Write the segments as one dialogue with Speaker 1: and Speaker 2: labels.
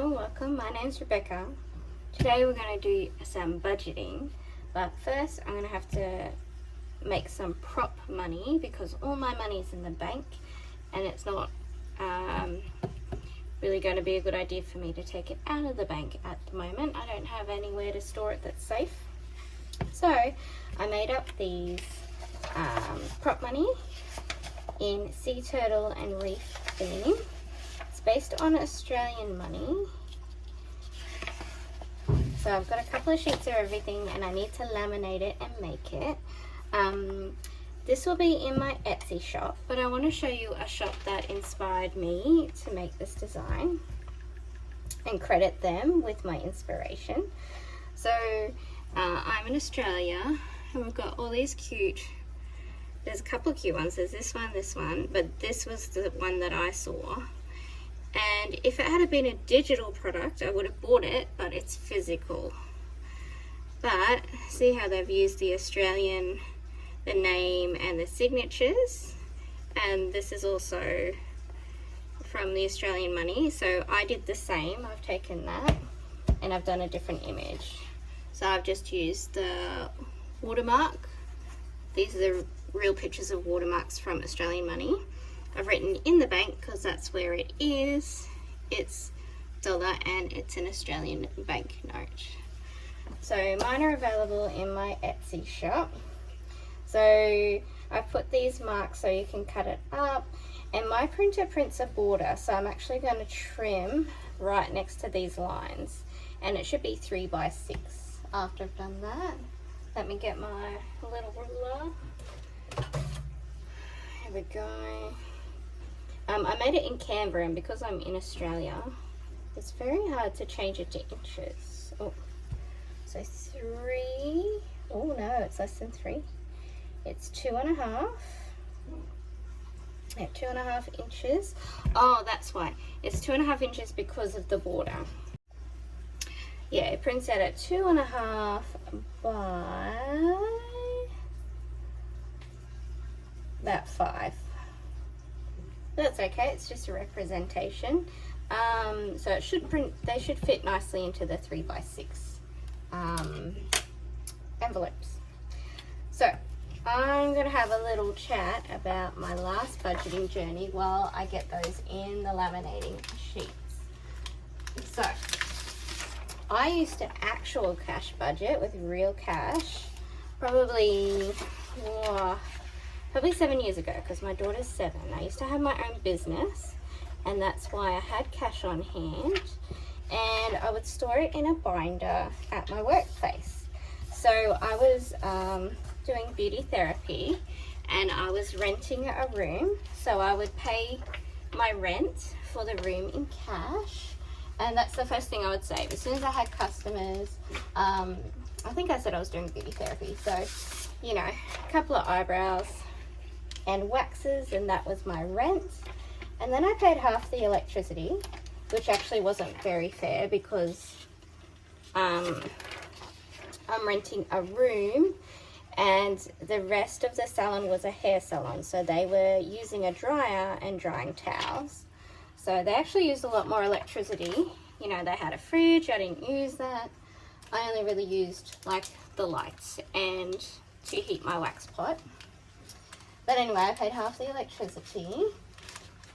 Speaker 1: Hello, welcome. My name's Rebecca. Today we're going to do some budgeting, but first I'm going to have to make some prop money because all my money is in the bank and it's not really going to be a good idea for me to take it out of the bank at the moment. I don't have anywhere to store it that's safe. So I made up these prop money in sea turtle and reef theme. It's based on Australian money. So I've got a couple of sheets of everything and I need to laminate it and make it. This will be in my Etsy shop, but I want to show you a shop that inspired me to make this design and credit them with my inspiration. So I'm in Australia and we've got all these cute, there's a couple of cute ones, there's this one, but this was the one that I saw. And if it had been a digital product, I would have bought it, but it's physical. But see how they've used the Australian, the name and the signatures. And this is also from the Australian money. So I did the same. I've taken that and I've done a different image. So I've just used the watermark. These are the real pictures of watermarks from Australian money. I've written in the bank because that's where it is. It's dollar and it's an Australian bank note. So mine are available in my Etsy shop. So I put these marks so you can cut it up, and my printer prints a border, so I'm actually going to trim right next to these lines, and it should be 3 by 6 after I've done that. Let me get my little ruler. Here we go. I made it in Canva, and because I'm in Australia, it's very hard to change it to inches. Oh, so 3. Oh no, it's less than 3. It's 2.5. Yeah, 2.5 inches. Oh, that's why. It's 2.5 inches because of the border. Yeah, it prints out at 2.5 by about 5. That's okay, it's just a representation. So it should print, they should fit nicely into the 3 by 6 envelopes. So I'm going to have a little chat about my last budgeting journey while I get those in the laminating sheets. So I used to actual cash budget with real cash probably 7 years ago, because my daughter's 7. I used to have my own business, and that's why I had cash on hand, and I would store it in a binder at my workplace. So I was doing beauty therapy, and I was renting a room, so I would pay my rent for the room in cash, and that's the first thing I would save. As soon as I had customers, I think I said I was doing beauty therapy, so you know, a couple of eyebrows and waxes, and that was my rent. And then I paid half the electricity, which actually wasn't very fair because I'm renting a room, and the rest of the salon was a hair salon, so they were using a dryer and drying towels, so they actually used a lot more electricity. You know, they had a fridge, I didn't use that. I only really used like the lights and to heat my wax pot. But anyway, I paid half the electricity,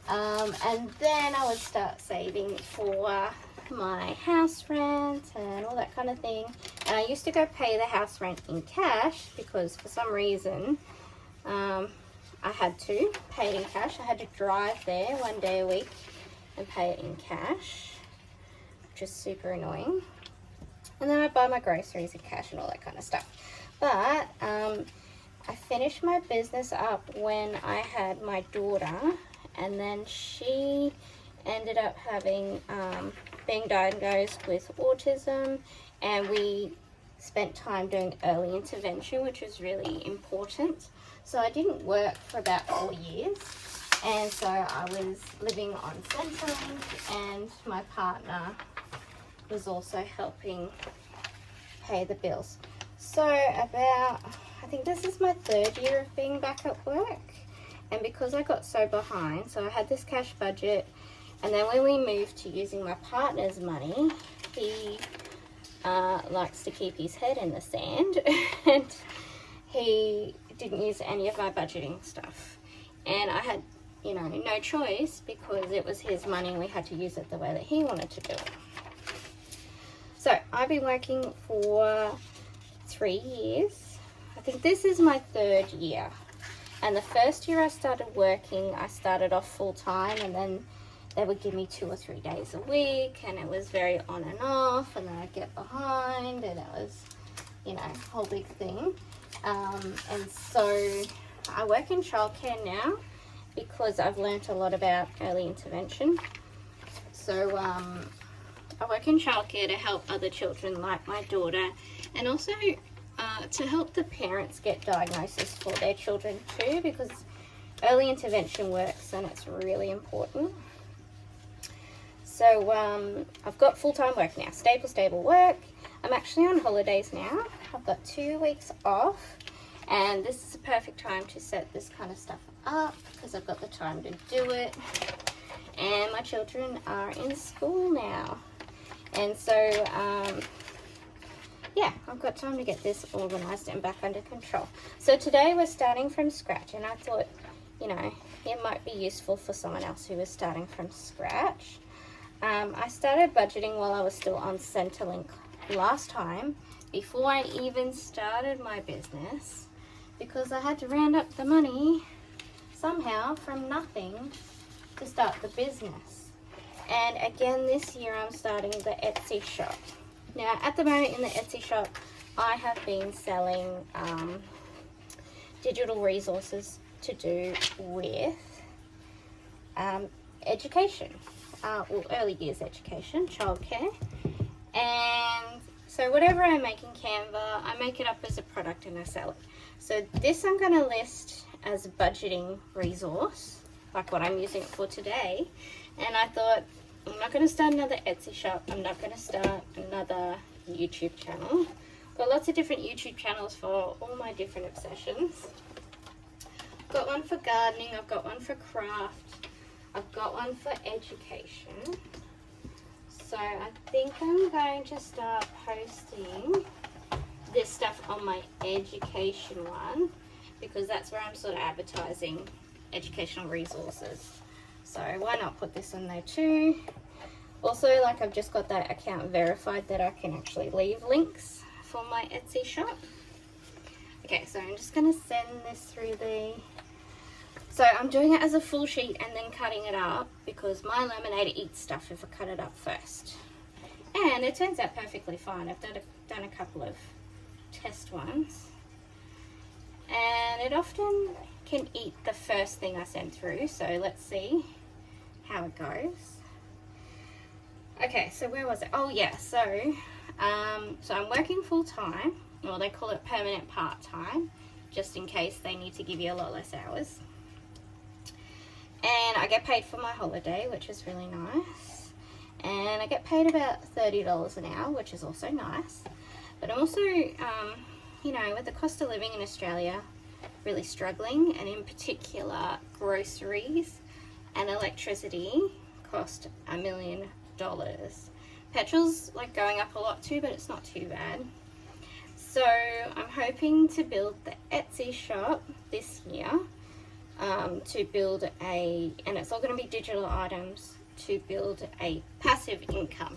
Speaker 1: and then I would start saving for my house rent and all that kind of thing. And I used to go pay the house rent in cash because for some reason I had to pay it in cash. I had to drive there 1 day a week and pay it in cash, which is super annoying. And then I'd buy my groceries in cash and all that kind of stuff. But I finished my business up when I had my daughter, and then she ended up having being diagnosed with autism, and we spent time doing early intervention, which was really important. So I didn't work for about 4 years, and so I was living on Centrelink, and my partner was also helping pay the bills. So about, I think this is my 3rd year of being back at work, and because I got so behind, so I had this cash budget And then when we moved to using my partner's money, he likes to keep his head in the sand and he didn't use any of my budgeting stuff. And I had, you know, no choice because it was his money and we had to use it the way that he wanted to do it. So I've been working for 3 years. I think this is my 3rd year. And the first year I started working, I started off full time, and then they would give me 2 or 3 days a week, and it was very on and off, and then I'd get behind, and it was, you know, a whole big thing. And so I work in childcare now because I've learnt a lot about early intervention. So I work in childcare to help other children like my daughter, and also to help the parents get diagnosis for their children too, because early intervention works and it's really important. So I've got full-time work now, stable work. I'm actually on holidays now. I've got 2 weeks off, and this is a perfect time to set this kind of stuff up because I've got the time to do it. And my children are in school now. And so, yeah, I've got time to get this organized and back under control. So today we're starting from scratch, and I thought, you know, it might be useful for someone else who is starting from scratch. I started budgeting while I was still on Centrelink last time, before I even started my business, because I had to round up the money somehow from nothing to start the business. And again this year I'm starting the Etsy shop. Now at the moment in the Etsy shop I have been selling digital resources to do with education, or early years education, childcare. And so whatever I make in Canva, I make it up as a product and I sell it. So this I'm going to list as a budgeting resource, like what I'm using it for today. And I thought, I'm not going to start another Etsy shop. I'm not going to start another YouTube channel. I've got lots of different YouTube channels for all my different obsessions. I've got one for gardening. I've got one for craft. I've got one for education. So I think I'm going to start posting this stuff on my education one, because that's where I'm sort of advertising educational resources. So why not put this in there too? Also, like, I've just got that account verified that I can actually leave links for my Etsy shop. Okay, so I'm just going to send this through the... So I'm doing it as a full sheet and then cutting it up, because my laminator eats stuff if I cut it up first. And it turns out perfectly fine. I've done a couple of test ones. And it often can eat the first thing I send through, so let's see how it goes. Okay, so where was it? Oh yeah, so I'm working full time, or they call it permanent part-time, just in case they need to give you a lot less hours. And I get paid for my holiday, which is really nice. And I get paid about $30 an hour, which is also nice. But I'm also, you know, with the cost of living in Australia really struggling, and in particular groceries and electricity cost $1 million. Petrol's like going up a lot too, but it's not too bad. So I'm hoping to build the Etsy shop this year, to build and it's all going to be digital items, to build a passive income.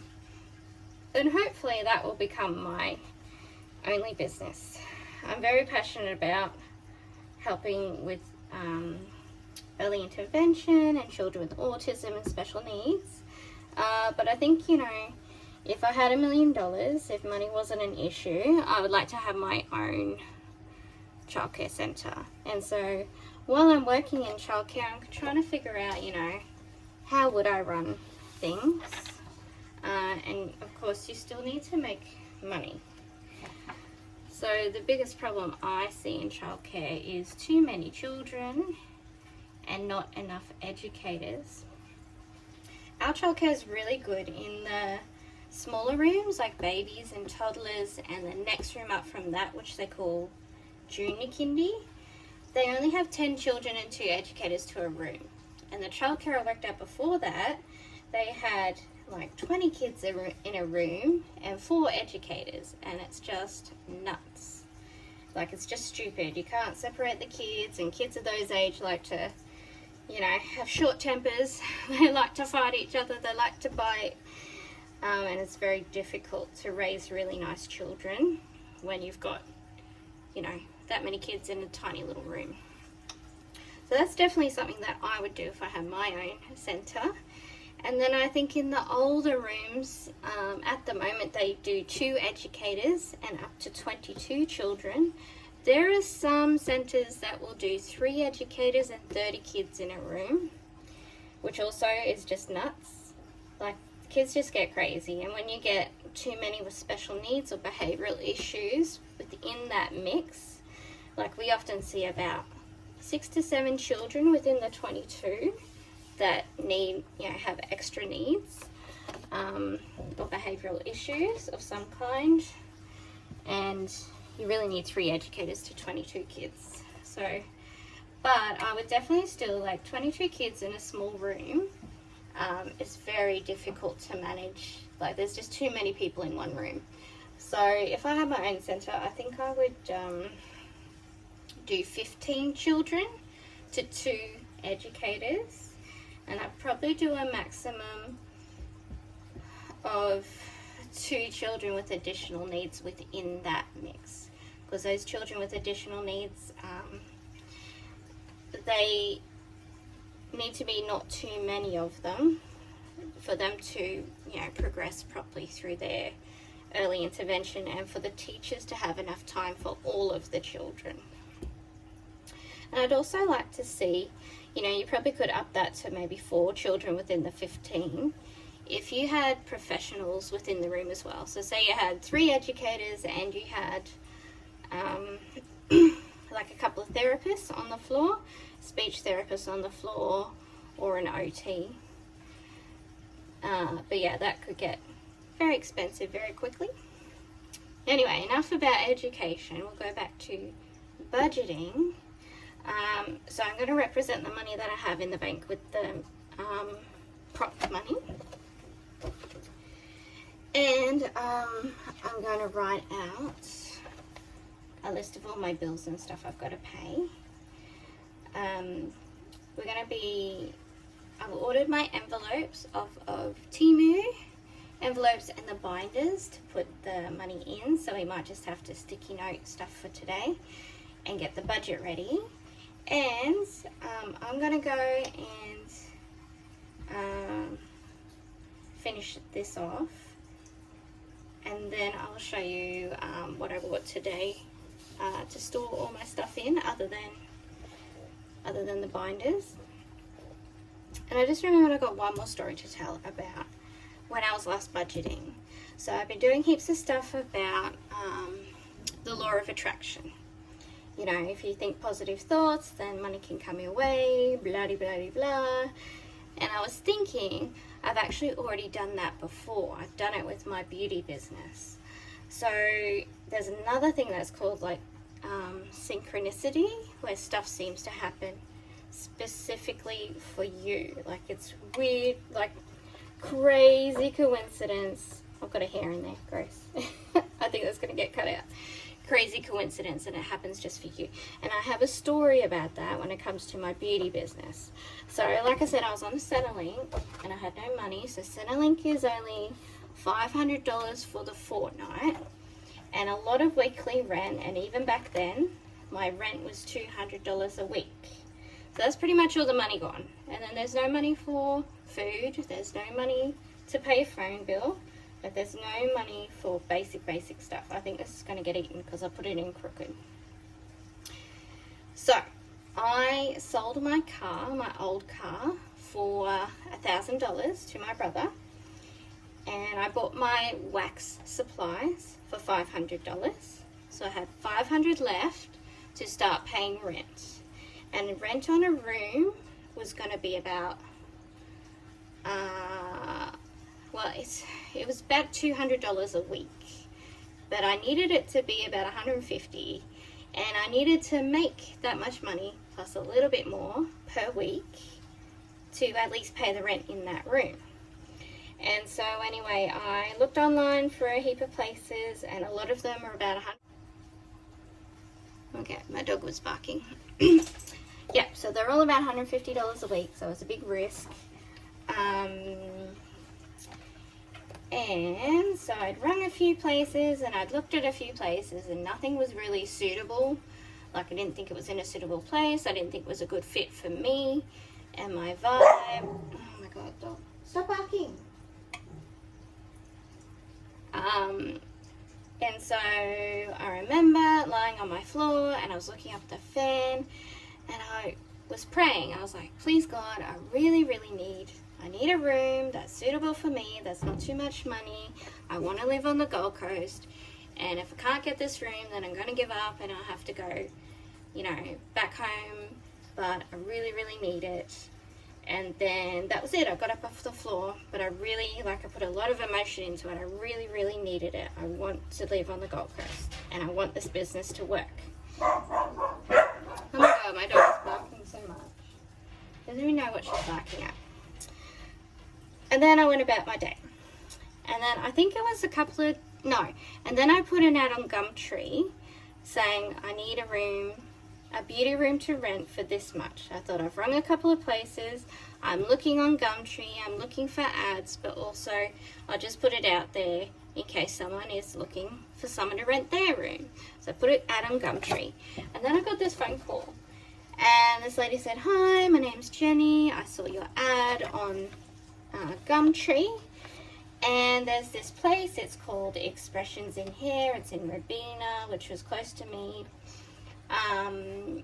Speaker 1: And hopefully that will become my only business. I'm very passionate about helping with early intervention and children with autism and special needs. But I think, you know, if I had $1 million, if money wasn't an issue, I would like to have my own childcare centre. And so while I'm working in childcare, I'm trying to figure out, you know, how would I run things? And of course, you still need to make money. So the biggest problem I see in childcare is too many children and not enough educators. Our childcare is really good in the smaller rooms, like babies and toddlers, and the next room up from that, which they call junior kindy. They only have 10 children and 2 educators to a room. And the childcare I worked at before that, they had like 20 kids in a room and 4 educators, and it's just nuts. Like, it's just stupid. You can't separate the kids, and kids of those age like to, you know, have short tempers. They like to fight each other, they like to bite, and it's very difficult to raise really nice children when you've got, you know, that many kids in a tiny little room. So that's definitely something that I would do if I had my own centre. And then I think in the older rooms, at the moment they do 2 educators and up to 22 children. There are some centres that will do 3 educators and 30 kids in a room, which also is just nuts. Like, kids just get crazy, and when you get too many with special needs or behavioural issues within that mix, like we often see about 6 to 7 children within the 22 that need, you know, have extra needs or behavioural issues of some kind, and you really need 3 educators to 22 kids. So, but I would definitely still, like, 22 kids in a small room is very difficult to manage. Like, there's just too many people in one room. So if I had my own centre, I think I would do 15 children to 2 educators, and I'd probably do a maximum of 2 children with additional needs within that mix, because those children with additional needs, they need to be not too many of them for them to, you know, progress properly through their early intervention, and for the teachers to have enough time for all of the children. And I'd also like to see, you know, you probably could up that to maybe 4 children within the 15 if you had professionals within the room as well. So say you had 3 educators and you had like a couple of therapists on the floor, speech therapists on the floor, or an OT. But yeah, that could get very expensive very quickly. Anyway, enough about education. We'll go back to budgeting. So I'm going to represent the money that I have in the bank with the prop money. And I'm going to write out a list of all my bills and stuff I've got to pay. We're going to be, I've ordered my envelopes of Temu envelopes and the binders to put the money in, so we might just have to sticky note stuff for today and get the budget ready. And I'm going to go and finish this off, and then I'll show you what I bought today to store all my stuff in, other than the binders. And I just remembered I got one more story to tell about when I was last budgeting. So I've been doing heaps of stuff about the law of attraction. You know, if you think positive thoughts, then money can come your way, blah, blah, blah, blah. And I was thinking, I've actually already done that before. I've done it with my beauty business. So there's another thing that's called like synchronicity, where stuff seems to happen specifically for you. Like, it's weird, like crazy coincidence. I've got a hair in there, gross. I think that's going to get cut out. Crazy coincidence, and it happens just for you. And I have a story about that when it comes to my beauty business. So like I said, I was on Centrelink and I had no money. So Centrelink is only $500 for the fortnight, and a lot of weekly rent. And even back then my rent was $200 a week. So that's pretty much all the money gone. And then there's no money for food, there's no money to pay a phone bill, but there's no money for basic stuff. I think this is going to get eaten because I put it in crooked. So I sold my car, my old car, for $1,000 to my brother, and I bought my wax supplies for $500. So I had $500 left to start paying rent. And rent on a room was going to be about it was about $200 a week, but I needed it to be about $150, and I needed to make that much money plus a little bit more per week to at least pay the rent in that room. And so anyway, I looked online for a heap of places, and a lot of them are about 100. Okay, my dog was barking. Yeah, so they're all about $150 a week, so it's a big risk. And so I'd rung a few places, and I'd looked at a few places, and nothing was really suitable. Like, I didn't think it was in a suitable place. I didn't think it was a good fit for me and my vibe. Oh my God, dog, stop barking. And so I remember lying on my floor, and I was looking up the fan, and I was praying. I was like, please God, I really need a room that's suitable for me, that's not too much money. I want to live on the Gold Coast, and if I can't get this room, then I'm going to give up and I'll have to go, you know, back home, but I really need it. And then that was it. I got up off the floor, but I put a lot of emotion into it. I really needed it. I want to live on the Gold Coast, and I want this business to work. Oh my God, my dog is barking so much. Doesn't even know what she's barking at. And then I went about my day. And then I think it was and then I put an ad on Gumtree saying I need a beauty room to rent for this much. I thought, I've rung a couple of places, I'm looking on Gumtree, I'm looking for ads, but also I'll just put it out there in case someone is looking for someone to rent their room. So I put an ad on Gumtree, and then I got this phone call, and this lady said, hi, my name's Jenny, I saw your ad on Gumtree, and there's this place, it's called Expressions in Hair, it's in Robina, which was close to me. And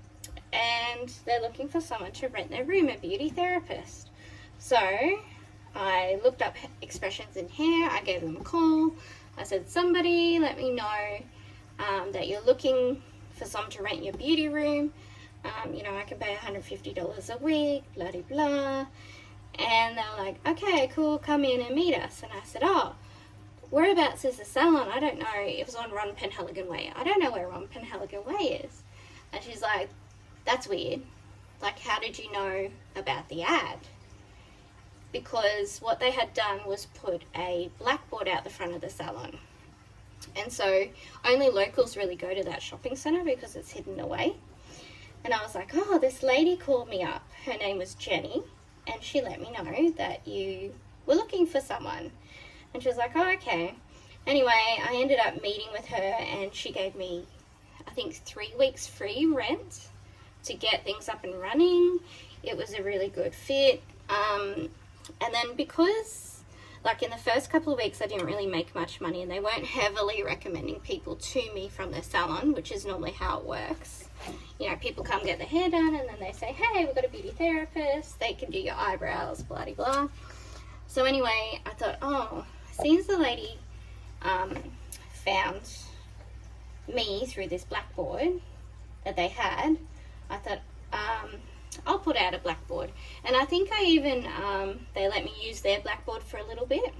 Speaker 1: they're looking for someone to rent their room, a beauty therapist. So I looked up Expressions in Hair, I gave them a call, I said, somebody let me know that you're looking for someone to rent your beauty room. You know, I can pay $150 a week, blah blah blah. And they're like, okay, cool, come in and meet us. And I said, oh, whereabouts is the salon? I don't know. It was on Ron Penhaligon Way. I don't know where Ron Penhaligon Way is. And she's like, that's weird. Like, how did you know about the ad? Because what they had done was put a blackboard out the front of the salon. And so only locals really go to that shopping centre because it's hidden away. And I was like, oh, this lady called me up. Her name was Jenny. And she let me know that you were looking for someone. And she was like, oh, okay. Anyway, I ended up meeting with her, and she gave me, I think, 3 weeks free rent to get things up and running. It was a really good fit. And then because, like, in the first couple of weeks, I didn't really make much money, and they weren't heavily recommending people to me from their salon, which is normally how it works. You know, people come get their hair done, and then they say, hey, we've got a beauty therapist. They can do your eyebrows, blah, blah, blah. So anyway, I thought, oh, since the lady found me through this blackboard that they had, I thought, I'll put out a blackboard. And I think I even, they let me use their blackboard for a little bit.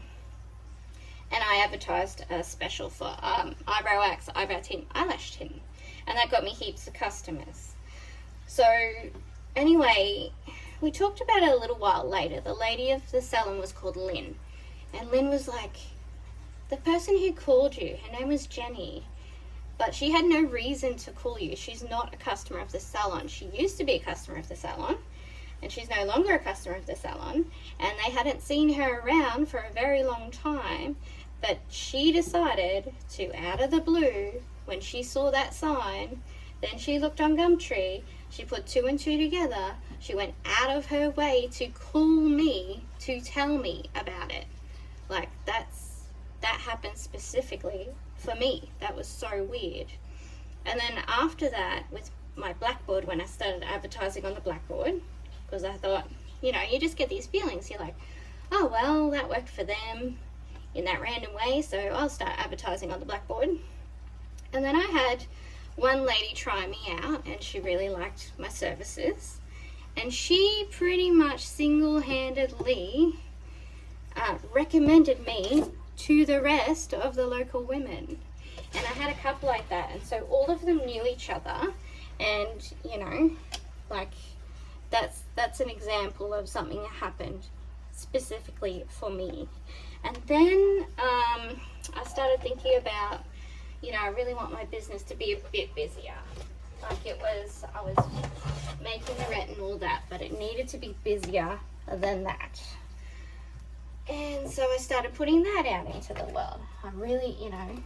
Speaker 1: And I advertised a special for eyebrow wax, eyebrow tint, eyelash tint. And that got me heaps of customers. So anyway, we talked about it a little while later. The lady of the salon was called Lynn. And Lynn was like, the person who called you, her name was Jenny. But she had no reason to call you. She's not a customer of the salon. She used to be a customer of the salon. And she's no longer a customer of the salon. And they hadn't seen her around for a very long time. But she decided to, out of the blue, when she saw that sign, then she looked on Gumtree, she put 2 and 2 together, she went out of her way to call me to tell me about it. Like, that happened specifically for me. That was so weird. And then after that, with my blackboard, when I started advertising on the blackboard, because I thought, you know, you just get these feelings. You're like, oh, well, that worked for them in that random way, so I'll start advertising on the blackboard. And then I had one lady try me out, and she really liked my services. And she pretty much single-handedly recommended me to the rest of the local women. And I had a couple like that, and so all of them knew each other. And, you know, like, that's an example of something that happened specifically for me. And then I started thinking about, you know, I really want my business to be a bit busier. Like I was making the rent and all that, but it needed to be busier than that. And so I started putting that out into the world. I really, you know,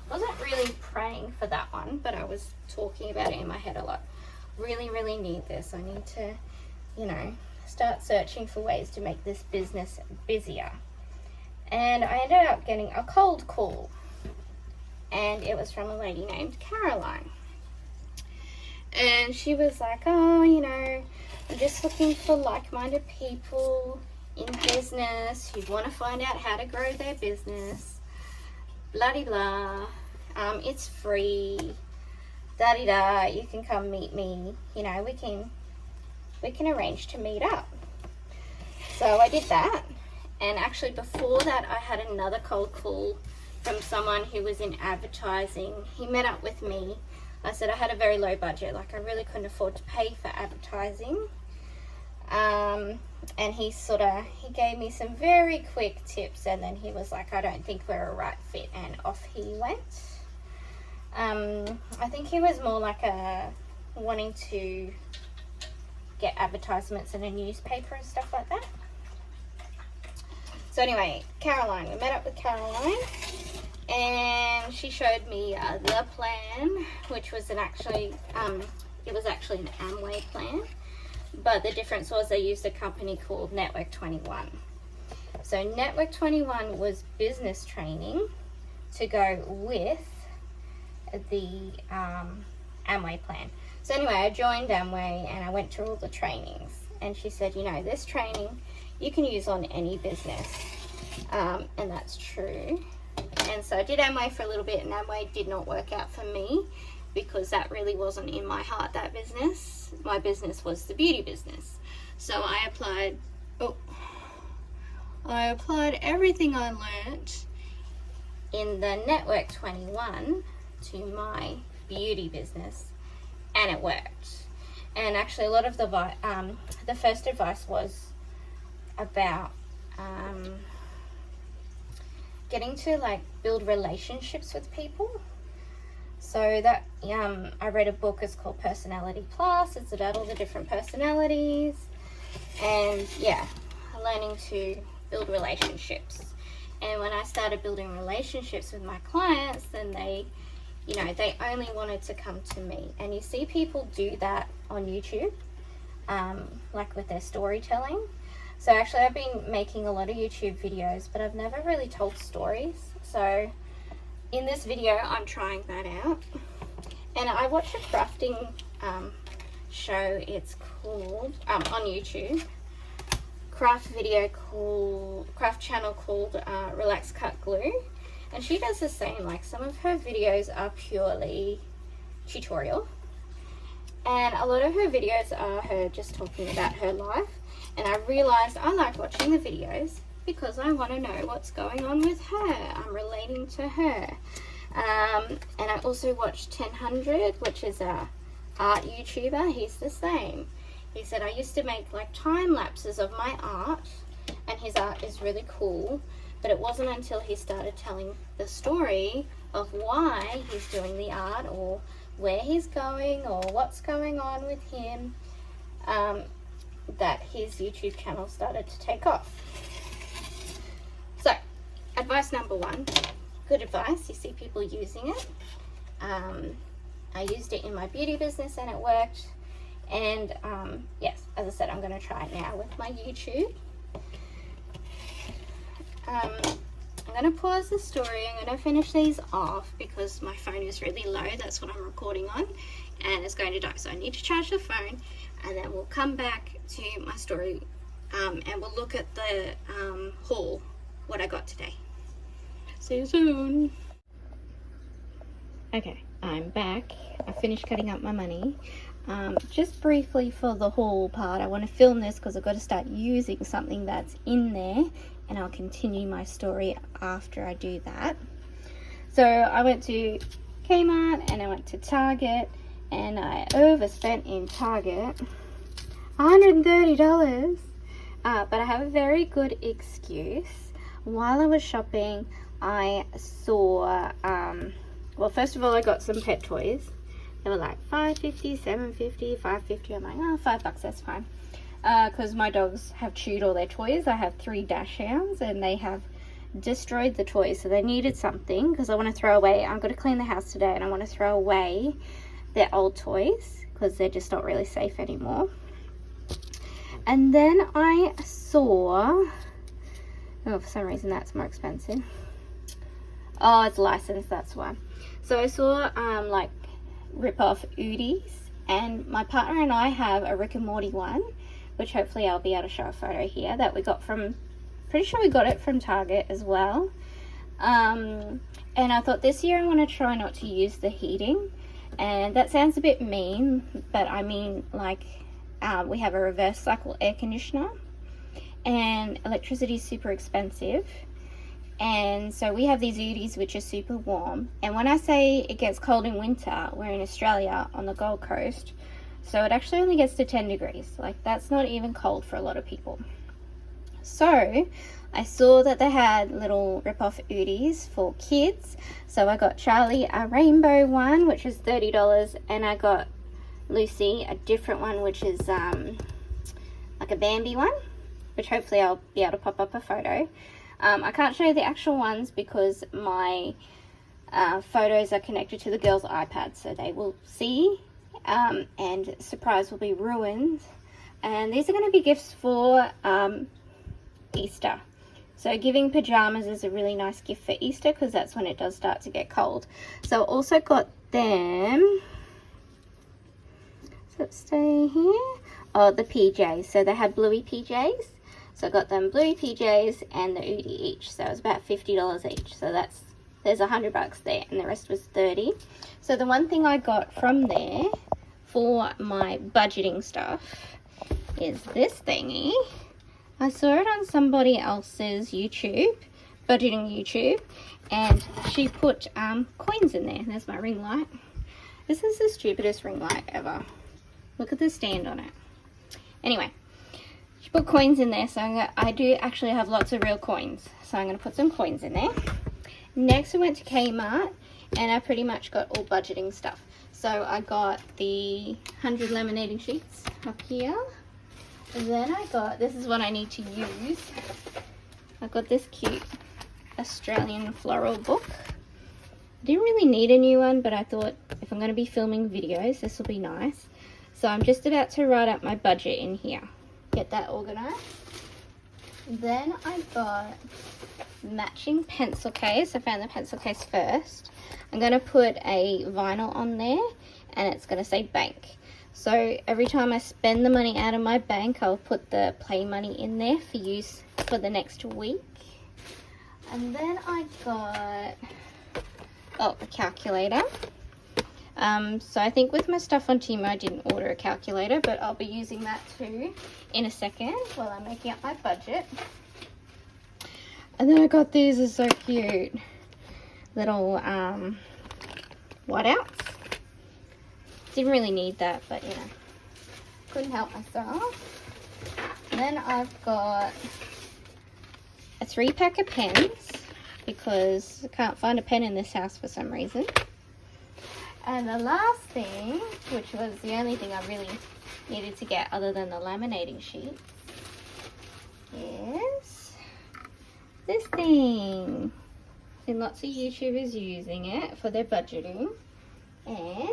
Speaker 1: wasn't really praying for that one, but I was talking about it in my head a lot. Really, really need this. I need to, you know, start searching for ways to make this business busier. And I ended up getting a cold call, and it was from a lady named Caroline. And she was like, oh, you know, I'm just looking for like-minded people in business who want to find out how to grow their business, blah de blah, it's free, da de da, you can come meet me, you know, we can arrange to meet up. So I did that, and actually before that I had another cold call from someone who was in advertising. He met up with me. I said I had a very low budget, like I really couldn't afford to pay for advertising. And he gave me some very quick tips, and then he was like, I don't think we're a right fit, and off he went. I think he was more like wanting to get advertisements in a newspaper and stuff like that. So anyway, Caroline, we met up with Caroline, and she showed me the plan, which was it was actually an Amway plan. But the difference was they used a company called Network 21. So Network 21 was business training to go with the Amway plan. So anyway, I joined Amway and I went through all the trainings. And she said, you know, this training you can use on any business. And that's true. And so I did Amway for a little bit, and Amway did not work out for me, because that really wasn't in my heart, that business. My business was the beauty business. So I applied everything I learnt in the Network 21 to my beauty business, and it worked. And actually a lot of the first advice was about getting to like build relationships with people. So that I read a book, it's called Personality Plus. It's about all the different personalities, and yeah, learning to build relationships. And when I started building relationships with my clients, then they only wanted to come to me. And you see people do that on YouTube, like with their storytelling. So actually I've been making a lot of YouTube videos, but I've never really told stories. So in this video, I'm trying that out. And I watched a crafting show, it's called, on YouTube, craft channel called Relax Cut Glue. And she does the same, like some of her videos are purely tutorial. And a lot of her videos are her just talking about her life. And I realized I like watching the videos because I want to know what's going on with her. I'm relating to her. And I also watched 1000, which is a art YouTuber. He's the same. He said, I used to make like time lapses of my art, and his art is really cool, but it wasn't until he started telling the story of why he's doing the art, or where he's going, or what's going on with him, that his YouTube channel started to take off. So, advice number 1, good advice, you see people using it. I used it in my beauty business and it worked. And yes, as I said, I'm going to try it now with my YouTube. I'm going to pause the story. I'm going to finish these off because my phone is really low. That's what I'm recording on, and it's going to die. So I need to charge the phone, and then we'll come back to my story, and we'll look at the haul, what I got today. See you soon. Okay, I'm back. I finished cutting up my money. Just briefly for the haul part, I want to film this because I've got to start using something that's in there, and I'll continue my story after I do that. So I went to Kmart and I went to Target, and I overspent in Target $130, but I have a very good excuse. while I was shopping, I saw, well, first of all, I got some pet toys. They were like $5.50, $7.50, $5.50. I'm like, oh, $5, that's fine. Because my dogs have chewed all their toys. I have 3 dachshunds and they have destroyed the toys, so they needed something because I want to throw away. I'm going to clean the house today and I want to throw away their old toys because they're just not really safe anymore. And then I saw, oh, for some reason that's more expensive. Oh, it's licensed, that's why. So I saw like rip-off Oodies, and my partner and I have a Rick and Morty one, which hopefully I'll be able to show a photo here, that we got from, pretty sure we got it from Target as well. And I thought this year I want to try not to use the heating, and that sounds a bit mean, but I mean, like, we have a reverse cycle air conditioner and electricity is super expensive, and so we have these Oodies which are super warm, and when I say it gets cold in winter, we're in Australia on the Gold Coast, so it actually only gets to 10 degrees. Like, that's not even cold for a lot of people. So I saw that they had little rip-off Oodies for kids, so I got Charlie a rainbow one, which is $30, and I got Lucy a different one, which is like a Bambi one, which hopefully I'll be able to pop up a photo. I can't show you the actual ones because my photos are connected to the girls' iPad, so they will see, and surprise will be ruined. And these are going to be gifts for Easter. So giving pajamas is a really nice gift for Easter because that's when it does start to get cold. So I also got them, so stay here, oh, the PJs. So they had bluey PJs, so I got them bluey PJs and the Oodie each, so it was about $50 each. So that's, there's $100 there, and the rest was $30. So the one thing I got from there for my budgeting stuff is this thingy. I saw it on somebody else's YouTube, budgeting YouTube, and she put coins in there. There's my ring light. This is the stupidest ring light ever. Look at the stand on it. Anyway, she put coins in there, so I do actually have lots of real coins, so I'm going to put some coins in there. Next we went to Kmart, and I pretty much got all budgeting stuff. So I got the 100 laminating sheets up here. And then I got, this is what I need to use. I got this cute Australian floral book. I didn't really need a new one, but I thought if I'm going to be filming videos, this will be nice. So I'm just about to write up my budget in here. Get that organized. Then I got matching pencil case. I found the pencil case first. I'm going to put a vinyl on there, and it's going to say bank. So every time I spend the money out of my bank, I'll put the play money in there for use for the next week. And then I got, oh, a calculator. So I think with my stuff on Temu, I didn't order a calculator, but I'll be using that too in a second while I'm making up my budget. And then I got these, are so cute, little whiteouts. Didn't really need that, but you know, couldn't help myself. And then I've got a 3-pack of pens because I can't find a pen in this house for some reason. And the last thing, which was the only thing I really needed to get other than the laminating sheet, is this thing. And lots of YouTubers using it for their budgeting. And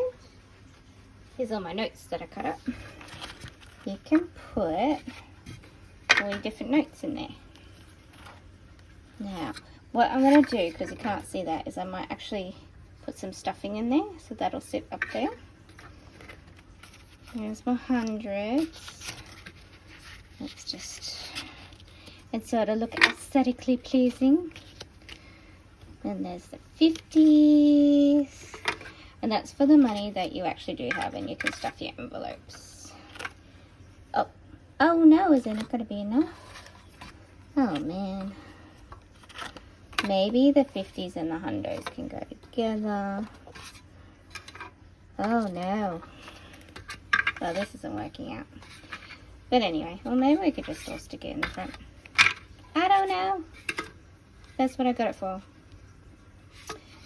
Speaker 1: here's all my notes that I cut up. You can put all your different notes in there. Now, what I'm going to do, because you can't see that, is I might actually put some stuffing in there, so that'll sit up there. Here's my hundreds. Let's just, and so it'll look aesthetically pleasing. Then there's the 50s. And that's for the money that you actually do have, and you can stuff your envelopes. Oh no, is there not going to be enough? Oh man. Maybe the 50s and the hundos can go together. Oh no. Well, this isn't working out. But anyway, well, maybe we could just all stick it in the front. I don't know. That's what I got it for.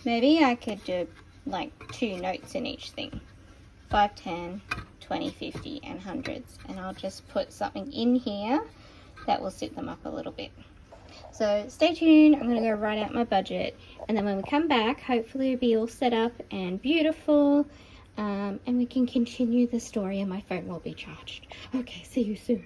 Speaker 1: Maybe I could do like 2 notes in each thing. 5, 10, 20, 50, and hundreds. And I'll just put something in here that will sit them up a little bit. So stay tuned. I'm going to go write out my budget. And then when we come back, hopefully it'll be all set up and beautiful. And we can continue the story and my phone will be charged. Okay, see you soon.